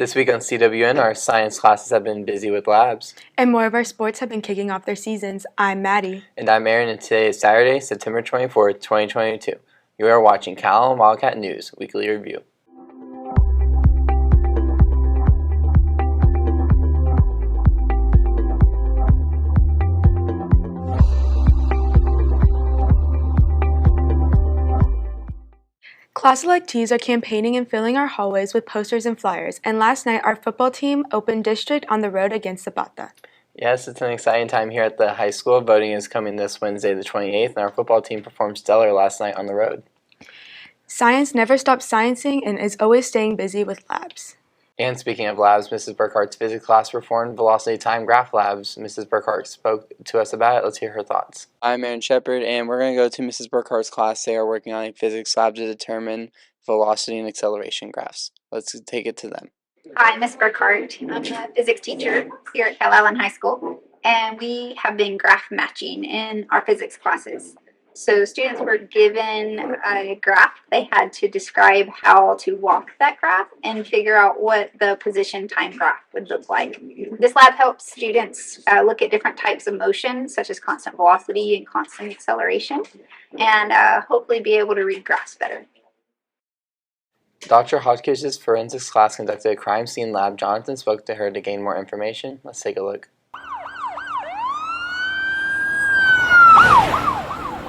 This week on CWN, our science classes have been busy with labs. And more of our sports have been kicking off their seasons. I'm Maddie. And I'm Aaron, and today is Saturday, September 24th, 2022. You are watching Calallen Wildcat News Weekly Review. Class electees are campaigning and filling our hallways with posters and flyers, and last night our football team opened district on the road against Zapata. Yes, it's an exciting time here at the high school. Voting is coming this Wednesday the 28th, and our football team performed stellar last night on the road. Science never stops sciencing and is always staying busy with labs. And speaking of labs, Mrs. Burkhart's physics class performed velocity time graph labs. Mrs. Burkhart spoke to us about it. Let's hear her thoughts. I'm Aaron Shepard, and we're going to go to Mrs. Burkhart's class. They are working on a physics lab to determine velocity and acceleration graphs. Let's take it to them. Hi, Ms. Burkhart. I'm a physics teacher here at Calallen High School, and we have been graph matching in our physics classes. So students were given a graph. They had to describe how to walk that graph and figure out what the position time graph would look like. This lab helps students look at different types of motion, such as constant velocity and constant acceleration, and hopefully be able to read graphs better. Dr. Hotchkiss's forensics class conducted a crime scene lab. Jonathan spoke to her to gain more information. Let's take a look.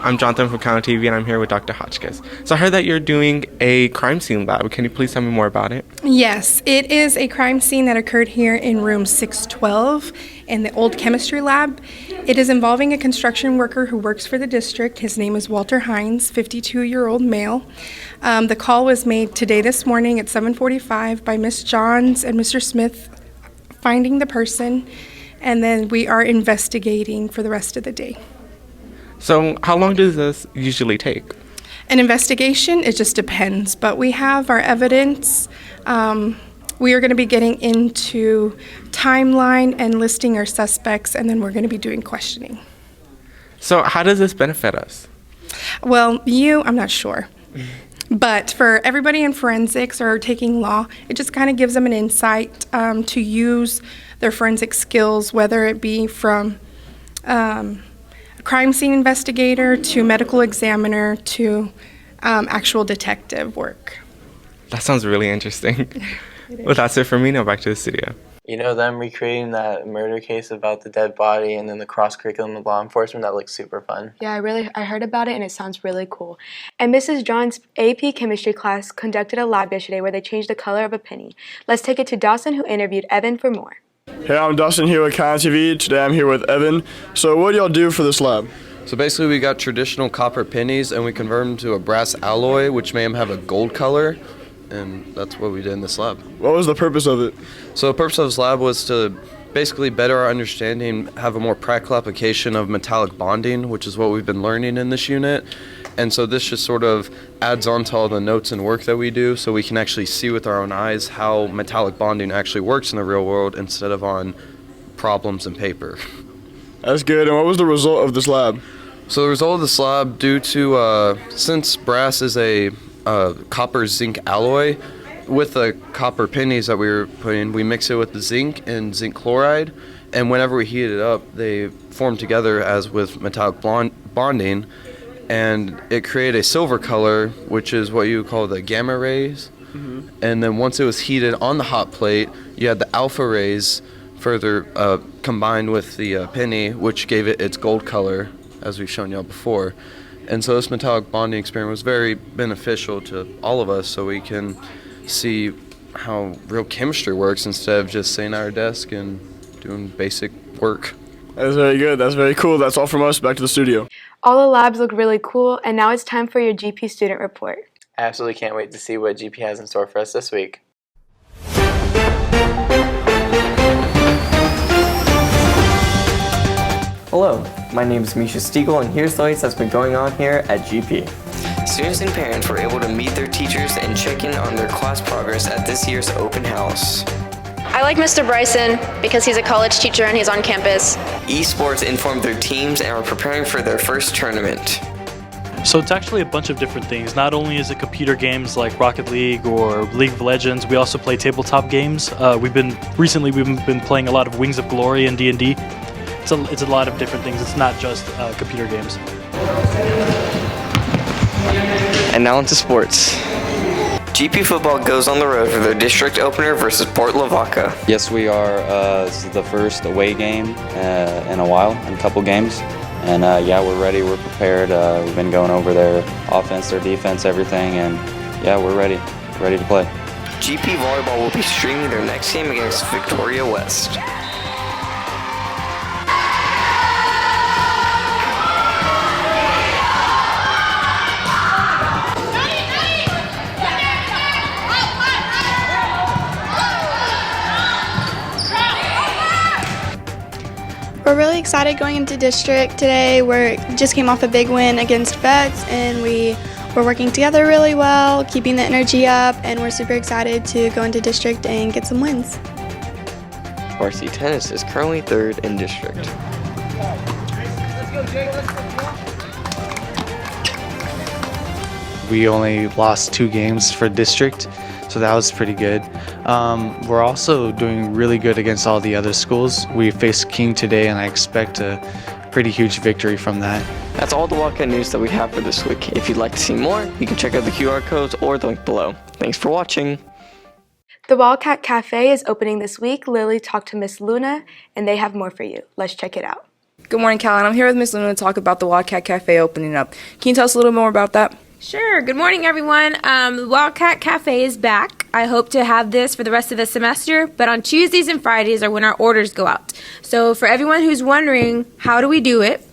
I'm Jonathan from Calallen TV, and I'm here with Dr. Hotchkiss. So I heard that you're doing a crime scene lab. Can you please tell me more about it? Yes, it is a crime scene that occurred here in room 612 in the old chemistry lab. It is involving a construction worker who works for the district. His name is Walter Hines, 52-year-old male. The call was made today this morning at 7:45 by Miss Johns and Mr. Smith finding the person, and then we are investigating for the rest of the day. So how long does this usually take? An investigation, it just depends, but we have our evidence. We are going to be getting into timeline and listing our suspects, and then we're going to be doing questioning. So how does this benefit us? Well, I'm not sure. But for everybody in forensics or taking law, it just kind of gives them an insight to use their forensic skills, whether it be from crime scene investigator to medical examiner to actual detective work. That sounds really interesting. Well, that's it for me. Now back to the studio. You know, them recreating that murder case about the dead body and then the cross-curriculum of law enforcement, that looks super fun. Yeah, I heard about it and it sounds really cool. And Mrs. John's AP chemistry class conducted a lab yesterday where they changed the color of a penny. Let's take it to Dawson, who interviewed Evan for more. Hey, I'm Dustin here with Calallen TV. Today I'm here with Evan. So what do y'all do for this lab? So basically we got traditional copper pennies and we convert them to a brass alloy which made them have a gold color, and that's what we did in this lab. What was the purpose of it? So the purpose of this lab was to basically better our understanding, have a more practical application of metallic bonding, which is what we've been learning in this unit. And so this just sort of adds on to all the notes and work that we do, so we can actually see with our own eyes how metallic bonding actually works in the real world instead of on problems and paper. That's good. And what was the result of this lab? So the result of this lab, due to, since brass is a copper zinc alloy, with the copper pennies that we were putting, we mix it with the zinc and zinc chloride, and whenever we heat it up, they form together as with metallic bonding, and it created a silver color, which is what you call the gamma rays. Mm-hmm. And then once it was heated on the hot plate, you had the alpha rays further combined with the penny, which gave it its gold color, as we've shown y'all before. And so this metallic bonding experiment was very beneficial to all of us, so we can see how real chemistry works instead of just sitting at our desk and doing basic work. That's very good. That's very cool. That's all from us. Back to the studio. All the labs look really cool, and now it's time for your GP student report. I absolutely can't wait to see what GP has in store for us this week. Hello, my name is Misha Stiegel, and here's the latest that's been going on here at GP. Students and parents were able to meet their teachers and check in on their class progress at this year's open house. I like Mr. Bryson because he's a college teacher and he's on campus. Esports informed their teams and are preparing for their first tournament. So it's actually a bunch of different things. Not only is it computer games like Rocket League or League of Legends, we also play tabletop games. We've been playing a lot of Wings of Glory and D&D. It's a lot of different things. It's not just computer games. And now into sports. GP football goes on the road for their district opener versus Port Lavaca. Yes, we are. This is the first away game in a while, in a couple games. And yeah, we're ready, we're prepared. We've been going over their offense, their defense, everything, and yeah, we're ready to play. GP volleyball will be streaming their next game against Victoria West. We're really excited going into district today. We just came off a big win against Vets, and we're working together really well, keeping the energy up, and we're super excited to go into district and get some wins. Varsity tennis is currently third in district. We only lost 2 games for district, so that was pretty good. We're also doing really good against all the other schools. We faced King today, and I expect a pretty huge victory from that. That's all the Wildcat news that we have for this week. If you'd like to see more, you can check out the QR codes or the link below. Thanks for watching. The Wildcat Cafe is opening this week. Lily talked to Miss Luna, and they have more for you. Let's check it out. Good morning, Calallen. I'm here with Miss Luna to talk about the Wildcat Cafe opening up. Can you tell us a little more about that? Sure. Good morning, everyone. The Wildcat Cafe is back. I hope to have this for the rest of the semester, but on Tuesdays and Fridays are when our orders go out. So for everyone who's wondering, how do we do it?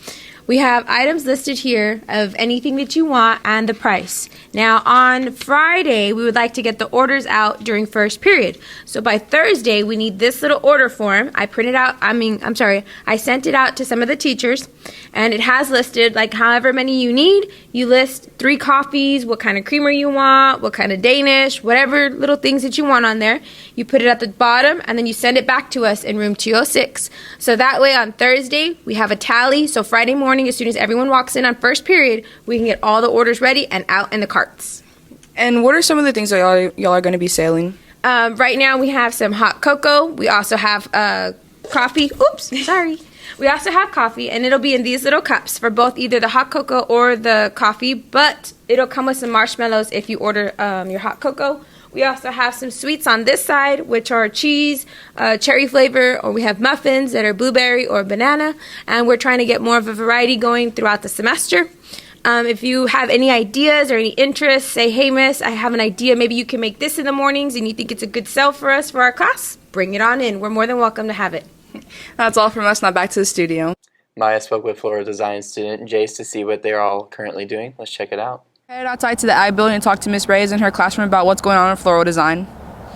We have items listed here of anything that you want and the price. Now on Friday, we would like to get the orders out during first period. So by Thursday, we need this little order form. I sent it out to some of the teachers, and it has listed like however many you need. You list 3 coffees, what kind of creamer you want, what kind of Danish, whatever little things that you want on there. You put it at the bottom, and then you send it back to us in room 206. So that way on Thursday, we have a tally. So Friday morning, as soon as everyone walks in on first period, we can get all the orders ready and out in the carts. And what are some of the things that y'all are going to be selling? Right now we have some hot cocoa. We also have coffee. Oops, sorry. We also have coffee, and it'll be in these little cups for both either the hot cocoa or the coffee, but it'll come with some marshmallows if you order your hot cocoa. We also have some sweets on this side, which are cheese, cherry flavor, or we have muffins that are blueberry or banana, and we're trying to get more of a variety going throughout the semester. If you have any ideas or any interests, say, hey, miss, I have an idea. Maybe you can make this in the mornings and you think it's a good sell for us for our class. Bring it on in. We're more than welcome to have it. That's all from us. Now back to the studio. Maya spoke with Floral Design student Jace to see what they're all currently doing. Let's check it out. Head outside to the Ag building and talk to Miss Reyes in her classroom about what's going on in Floral Design.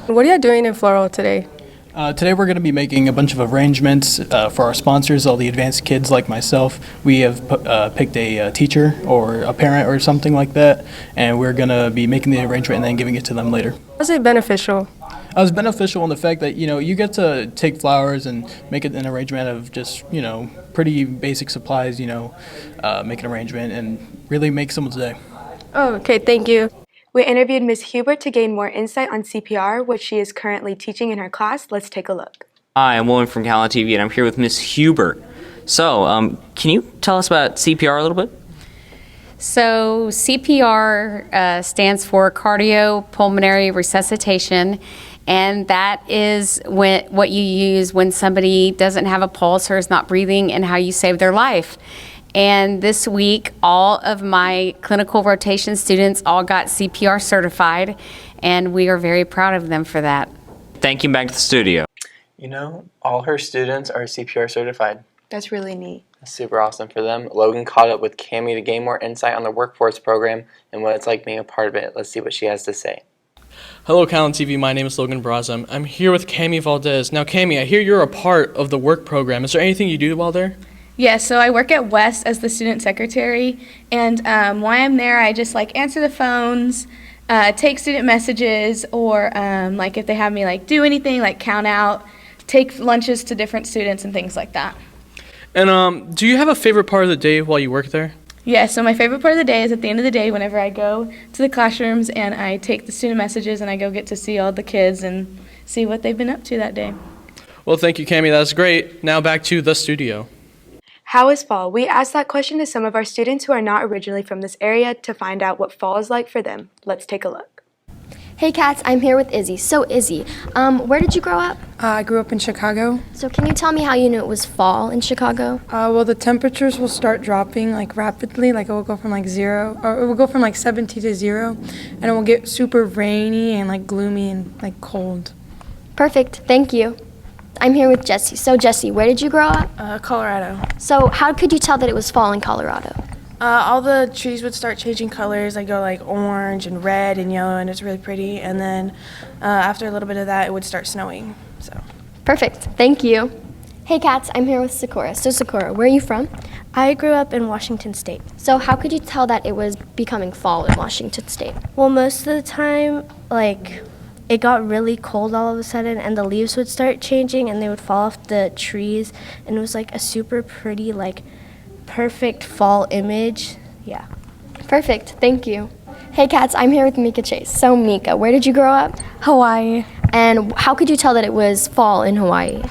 What are you doing in Floral today? Today we're going to be making a bunch of arrangements for our sponsors, all the advanced kids like myself. We have picked a teacher or a parent or something like that, and we're going to be making the arrangement and then giving it to them later. How's it beneficial? It was beneficial in the fact that, you get to take flowers and make it an arrangement of just, pretty basic supplies, make an arrangement and really make someone's day. Oh, okay, thank you. We interviewed Ms. Hubert to gain more insight on CPR, which she is currently teaching in her class. Let's take a look. Hi, I'm William from Calallen TV, and I'm here with Ms. Hubert. So, can you tell us about CPR a little bit? So, CPR stands for cardiopulmonary resuscitation, and that is what you use when somebody doesn't have a pulse or is not breathing, and how you save their life. And this week, all of my clinical rotation students all got CPR certified, and we are very proud of them for that. Thank you. Back to the studio. All her students are CPR certified. That's really neat. That's super awesome for them. Logan caught up with Cammie to gain more insight on the workforce program and what it's like being a part of it. Let's see what she has to say. Hello, Calallen TV. My name is Logan Brazam. I'm here with Cammie Valdez. Now, Cammie, I hear you're a part of the work program. Is there anything you do while there? Yes, so I work at West as the student secretary, and while I'm there, I just answer the phones, take student messages, or if they have me do anything count out, take lunches to different students and things like that. And do you have a favorite part of the day while you work there? Yeah, so my favorite part of the day is at the end of the day whenever I go to the classrooms and I take the student messages and I go get to see all the kids and see what they've been up to that day. Well, thank you, Cami. That's great. Now back to the studio. How is fall? We asked that question to some of our students who are not originally from this area to find out what fall is like for them. Let's take a look. Hey Cats, I'm here with Izzy. So Izzy, where did you grow up? I grew up in Chicago. So can you tell me how you knew it was fall in Chicago? Well, the temperatures will start dropping like rapidly, like it will go from like 0, or it will go from like 70 to 0, and it will get super rainy and like gloomy and like cold. Perfect, thank you. I'm here with Jesse. So Jesse, where did you grow up? Colorado. So how could you tell that it was fall in Colorado? All the trees would start changing colors. They go like orange and red and yellow, and it's really pretty. And then after a little bit of that, it would start snowing. So. Perfect, thank you. Hey Cats, I'm here with Sakura. So Sakura, where are you from? I grew up in Washington State. So how could you tell that it was becoming fall in Washington State? Well, most of the time, like, it got really cold all of a sudden, and the leaves would start changing, and they would fall off the trees, and it was like a super pretty, like, perfect fall image. Yeah. Perfect, thank you. Hey Cats, I'm here with Mika Chase. So Mika, where did you grow up? Hawaii. And how could you tell that it was fall in Hawaii?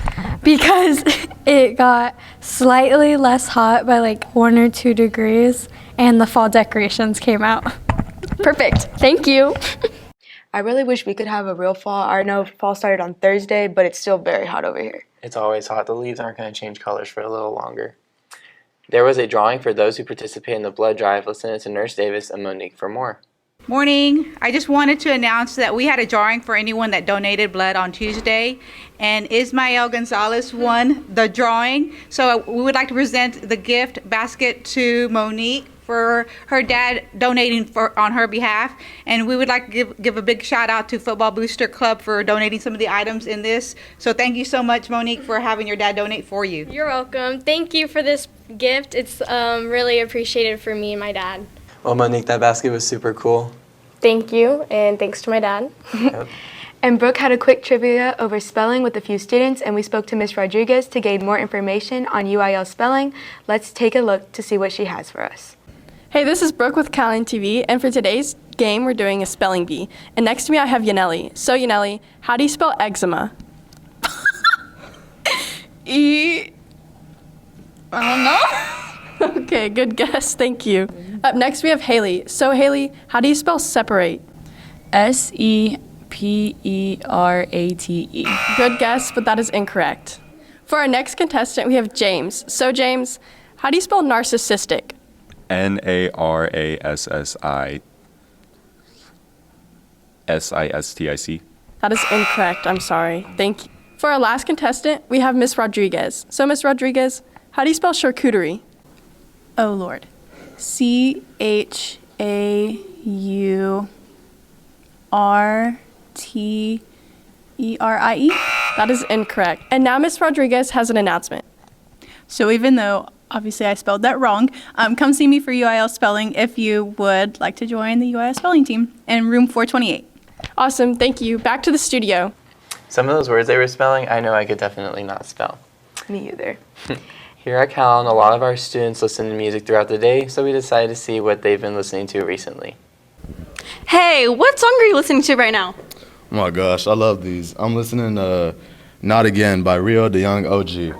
Because it got slightly less hot by like 1 or 2 degrees, and the fall decorations came out. Perfect, thank you. I really wish we could have a real fall. I know fall started on Thursday, but it's still very hot over here. It's always hot. The leaves aren't going to change colors for a little longer. There was a drawing for those who participate in the blood drive. Listen to Nurse Davis and Monique for more. Morning. I just wanted to announce that we had a drawing for anyone that donated blood on Tuesday, and Ismael Gonzalez won the drawing. So we would like to present the gift basket to Monique for her dad donating on her behalf, and we would like to give a big shout out to Football Booster Club for donating some of the items in this. So thank you so much, Monique, for having your dad donate for you. You're welcome. Thank you for this gift. It's really appreciated for me and my dad. Well, Monique, that basket was super cool. Thank you, and thanks to my dad. Yep. And Brooke had a quick trivia over spelling with a few students, and we spoke to Miss Rodriguez to gain more information on UIL spelling. Let's take a look to see what she has for us. Hey, this is Brooke with Calallen TV, and for today's game, we're doing a spelling bee. And next to me, I have Yaneli. So, Yaneli, how do you spell eczema? I don't know. Okay, good guess. Thank you. Up next, we have Haley. So, Haley, how do you spell separate? Seperate. Good guess, but that is incorrect. For our next contestant, we have James. So, James, how do you spell narcissistic? NARASSISTIC. That is incorrect. I'm sorry. Thank you. For our last contestant, we have Miss Rodriguez. So, Miss Rodriguez, how do you spell charcuterie? Oh, Lord. CHAURTERIE. That is incorrect. And now Miss Rodriguez has an announcement. So even though obviously I spelled that wrong, come see me for UIL spelling if you would like to join the UIL spelling team in room 428. Awesome. Thank you. Back to the studio. Some of those words they were spelling, I know I could definitely not spell. Me either. Here at Calallen, a lot of our students listen to music throughout the day, so we decided to see what they've been listening to recently. Hey, what song are you listening to right now? Oh my gosh, I love these. I'm listening to Not Again by Rio the Young OG.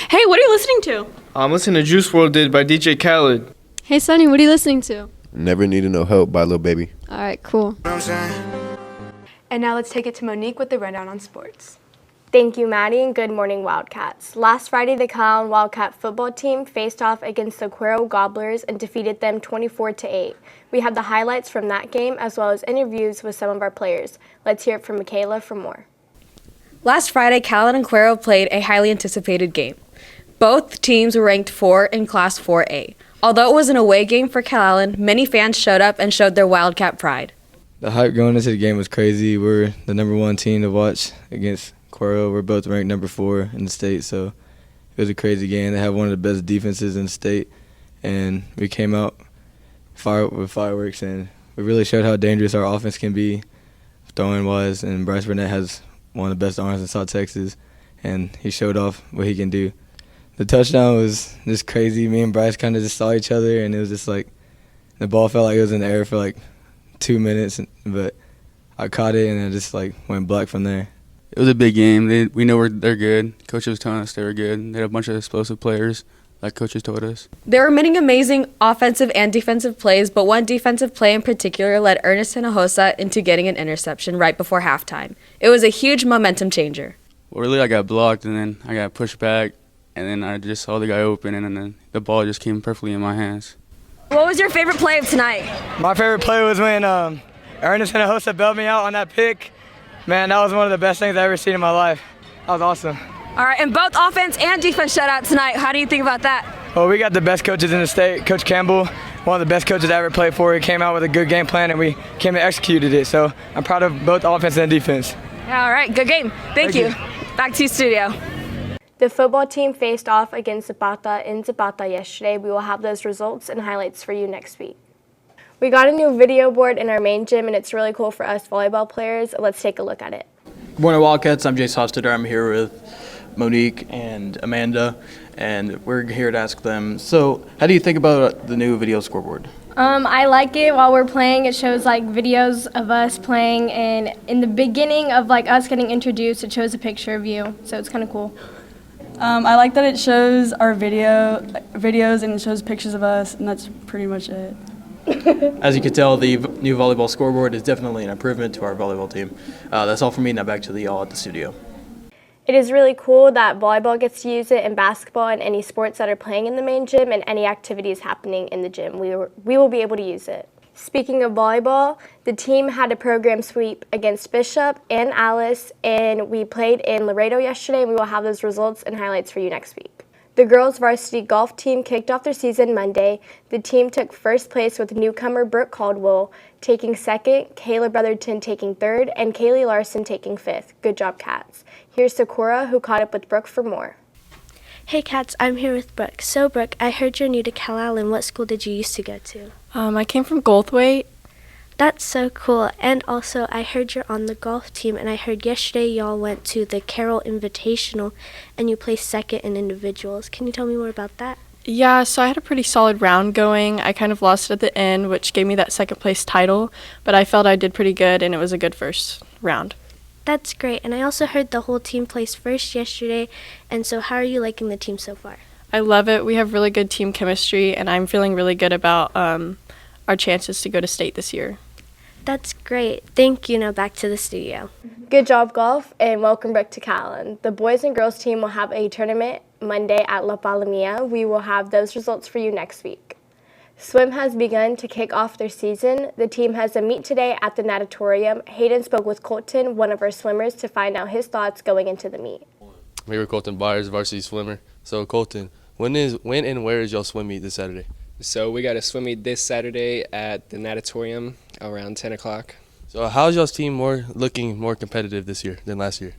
Hey, what are you listening to? I'm listening to Juice WRLD Did by DJ Khaled. Hey, Sonny, what are you listening to? Never Needed No Help by Lil Baby. All right, cool. And now let's take it to Monique with the rundown on sports. Thank you, Maddie, and good morning, Wildcats. Last Friday, the Calallen Wildcat football team faced off against the Cuero Gobblers and defeated them 24-8. We have the highlights from that game as well as interviews with some of our players. Let's hear it from Michaela for more. Last Friday, Calallen and Cuero played a highly anticipated game. Both teams were ranked 4 in Class 4A. Although it was an away game for Calallen, many fans showed up and showed their Wildcat pride. The hype going into the game was crazy. We're the number 1 team to watch against Cuero. We're both ranked number 4 in the state, so it was a crazy game. They have one of the best defenses in the state, and we came out with fireworks, and we really showed how dangerous our offense can be throwing-wise, and Bryce Burnett has one of the best arms in South Texas, and he showed off what he can do. The touchdown was just crazy. Me and Bryce kind of just saw each other, and it was just like the ball felt like it was in the air for like 2 minutes, but I caught it and it just like went black from there. It was a big game. We know they're good. Coach was telling us they were good. They had a bunch of explosive players, like coaches told us. There were many amazing offensive and defensive plays, but one defensive play in particular led Ernest Hinojosa into getting an interception right before halftime. It was a huge momentum changer. Well, really, I got blocked, and then I got pushed back, and then I just saw the guy open, and then the ball just came perfectly in my hands. What was your favorite play of tonight? My favorite play was when Ernest Hinojosa bailed me out on that pick. Man, that was one of the best things I've ever seen in my life. That was awesome. All right, and both offense and defense shut out tonight. How do you think about that? Well, we got the best coaches in the state. Coach Campbell, one of the best coaches I ever played for. He came out with a good game plan, and we came and executed it. So I'm proud of both offense and defense. All right, good game. Thank you. Back to you, studio. The football team faced off against Zapata in Zapata yesterday. We will have those results and highlights for you next week. We got a new video board in our main gym, and it's really cool for us volleyball players. Let's take a look at it. Good morning, Wildcats. I'm Jace Hofstadter. I'm here with Monique and Amanda, and we're here to ask them, so how do you think about the new video scoreboard? I like it. While we're playing, it shows like videos of us playing, and in the beginning of like us getting introduced, it shows a picture of you, so it's kind of cool. I like that it shows our videos and it shows pictures of us, and that's pretty much it. As you can tell, the new volleyball scoreboard is definitely an improvement to our volleyball team. That's all for me. Now back to y'all at the studio. It is really cool that volleyball gets to use it, and basketball and any sports that are playing in the main gym, and any activities happening in the gym. We will be able to use it. Speaking of volleyball, the team had a program sweep against Bishop and Alice, and we played in Laredo yesterday, and we will have those results and highlights for you next week. The girls varsity golf team kicked off their season Monday. The team took first place with newcomer Brooke Caldwell taking second, Kayla Brotherton taking third, and Kaylee Larson taking fifth. Good job, Cats. Here's Sakura, who caught up with Brooke for more. Hey Cats, I'm here with Brooke. So Brooke, I heard you're new to Calallen. What school did you used to go to? I came from Goldthwaite. That's so cool. And also, I heard you're on the golf team, and I heard yesterday y'all went to the Carroll Invitational, and you placed second in individuals. Can you tell me more about that? Yeah, so I had a pretty solid round going. I kind of lost at the end, which gave me that second place title, but I felt I did pretty good, and it was a good first round. That's great. And I also heard the whole team placed first yesterday, and so how are you liking the team so far? I love it. We have really good team chemistry, and I'm feeling really good about our chances to go to state this year. That's great. Thank you. Now back to the studio. Good job, golf, and welcome back to Calallen. The boys and girls team will have a tournament Monday at La Palomilla. We will have those results for you next week. Swim has begun to kick off their season. The team has a meet today at the natatorium. Hayden spoke with Colton, one of our swimmers, to find out his thoughts going into the meet. I'm here with Colton Byers, varsity swimmer. So Colton, when and where is y'all swim meet this Saturday? So we got a swim meet this Saturday at the natatorium around 10 o'clock. So how's y'all's team looking more competitive this year than last year?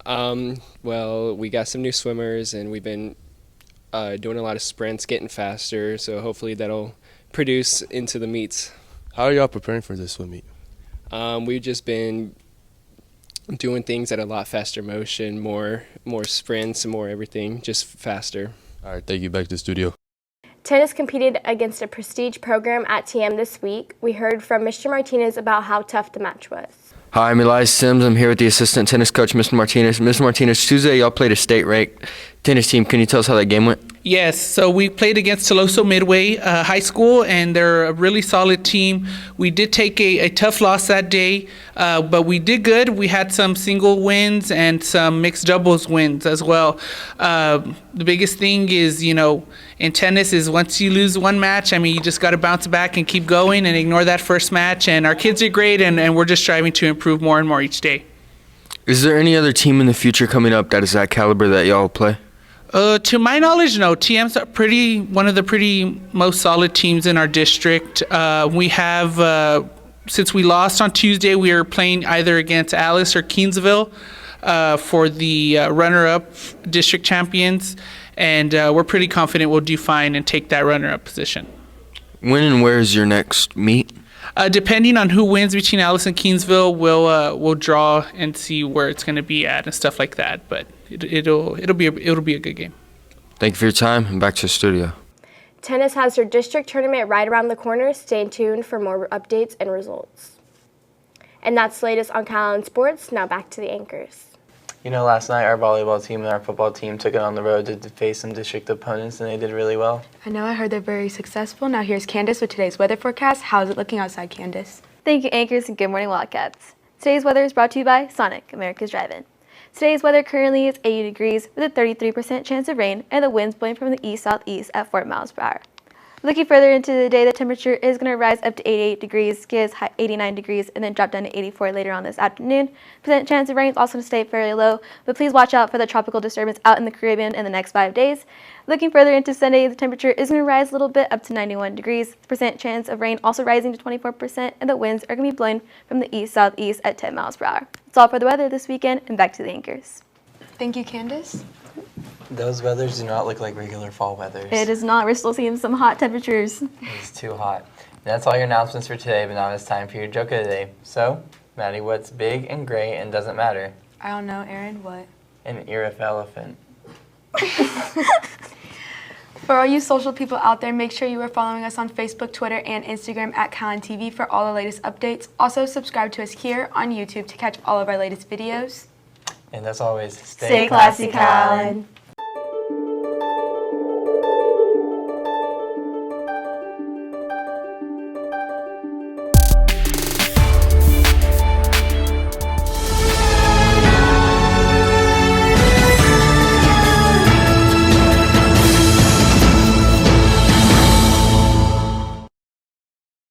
Well, we got some new swimmers, and we've been doing a lot of sprints, getting faster, so hopefully that'll produce into the meets. How are y'all preparing for this swim meet? We've just been doing things at a lot faster motion, more sprints and more everything, just faster. All right, thank you. Back to the studio. Tennis competed against a prestige program at TM this week. We heard from Mr. Martinez about how tough the match was. Hi, I'm Elias Sims. I'm here with the assistant tennis coach, Mr. Martinez. Mr. Martinez, Tuesday y'all played a state-ranked tennis team. Can you tell us how that game went? Yes, so we played against Toloso Midway High School, and they're a really solid team. We did take a tough loss that day, but we did good. We had some single wins and some mixed doubles wins as well. The biggest thing is, in tennis is once you lose one match, you just got to bounce back and keep going and ignore that first match. And our kids are great, and we're just striving to improve more and more each day. Is there any other team in the future coming up that is that caliber that y'all play? To my knowledge, no. TM's one of the pretty most solid teams in our district. We have, since we lost on Tuesday, we are playing either against Alice or Keensville for the runner-up district champions, and we're pretty confident we'll do fine and take that runner-up position. When and where is your next meet? Depending on who wins between Alice and Keensville, we'll draw and see where it's going to be at and stuff like that. But it'll be a good game. Thank you for your time, and back to the studio. Tennis has their district tournament right around the corner. Stay tuned for more updates and results. And that's the latest on Calallen Sports. Now back to the anchors. You know, last night our volleyball team and our football team took it on the road to face some district opponents, and they did really well. I know, I heard they're very successful. Now here's Candace with today's weather forecast. How's it looking outside, Candace? Thank you, anchors, and good morning, Wildcats. Today's weather is brought to you by Sonic, America's Drive-In. Today's weather currently is 80 degrees with a 33% chance of rain, and the winds blowing from the east-southeast at 4 miles per hour. Looking further into the day, the temperature is going to rise up to 88 degrees, get as high 89 degrees, and then drop down to 84 later on this afternoon. Percent chance of rain is also going to stay fairly low, but please watch out for the tropical disturbance out in the Caribbean in the next 5 days. Looking further into Sunday, the temperature is going to rise a little bit up to 91 degrees. Percent chance of rain also rising to 24%, and the winds are going to be blowing from the east-southeast at 10 miles per hour. That's all for the weather this weekend, and back to the anchors. Thank you, Candace. Those weathers do not look like regular fall weathers. It is not. We're still seeing some hot temperatures. It's too hot. And that's all your announcements for today, but now it's time for your joke of the day. So, Maddie, what's big and gray and doesn't matter? I don't know, Aaron, what? An ear of elephant. For all you social people out there, make sure you are following us on Facebook, Twitter, and Instagram at CalallenTV for all the latest updates. Also, subscribe to us here on YouTube to catch all of our latest videos. And as always, stay classy, Calallen.